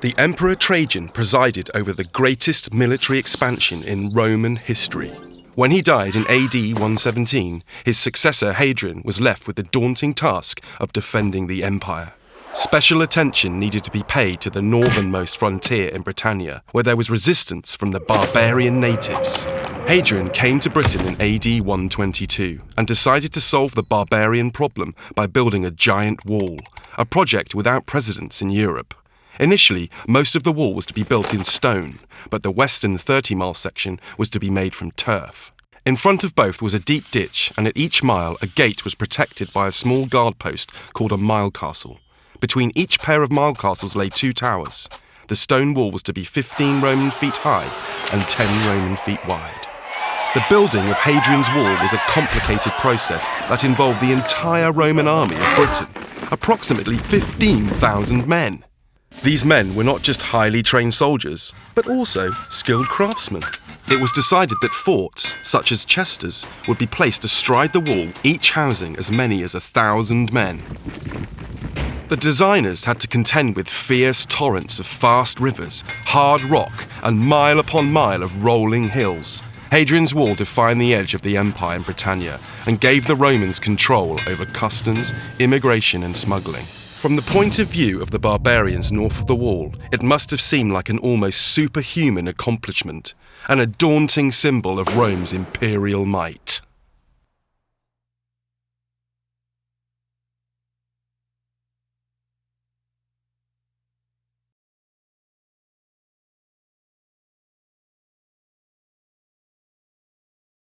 The Emperor Trajan presided over the greatest military expansion in Roman history. When he died in AD 117, his successor Hadrian was left with the daunting task of defending the empire. Special attention needed to be paid to the northernmost frontier in Britannia, where there was resistance from the barbarian natives. Hadrian came to Britain in AD 122 and decided to solve the barbarian problem by building a giant wall, a project without precedents in Europe. Initially, most of the wall was to be built in stone, but the western 30-mile section was to be made from turf. In front of both was a deep ditch, and at each mile a gate was protected by a small guard post called a mile castle. Between each pair of mile castles lay 2 towers. The stone wall was to be 15 Roman feet high and 10 Roman feet wide. The building of Hadrian's Wall was a complicated process that involved the entire Roman army of Britain, approximately 15,000 men. These men were not just highly trained soldiers, but also skilled craftsmen. It was decided that forts, such as Chesters, would be placed astride the wall, each housing as many as 1,000 men. The designers had to contend with fierce torrents of fast rivers, hard rock, and mile upon mile of rolling hills. Hadrian's Wall defined the edge of the empire in Britannia and gave the Romans control over customs, immigration, and smuggling. From the point of view of the barbarians north of the wall, it must have seemed like an almost superhuman accomplishment and a daunting symbol of Rome's imperial might.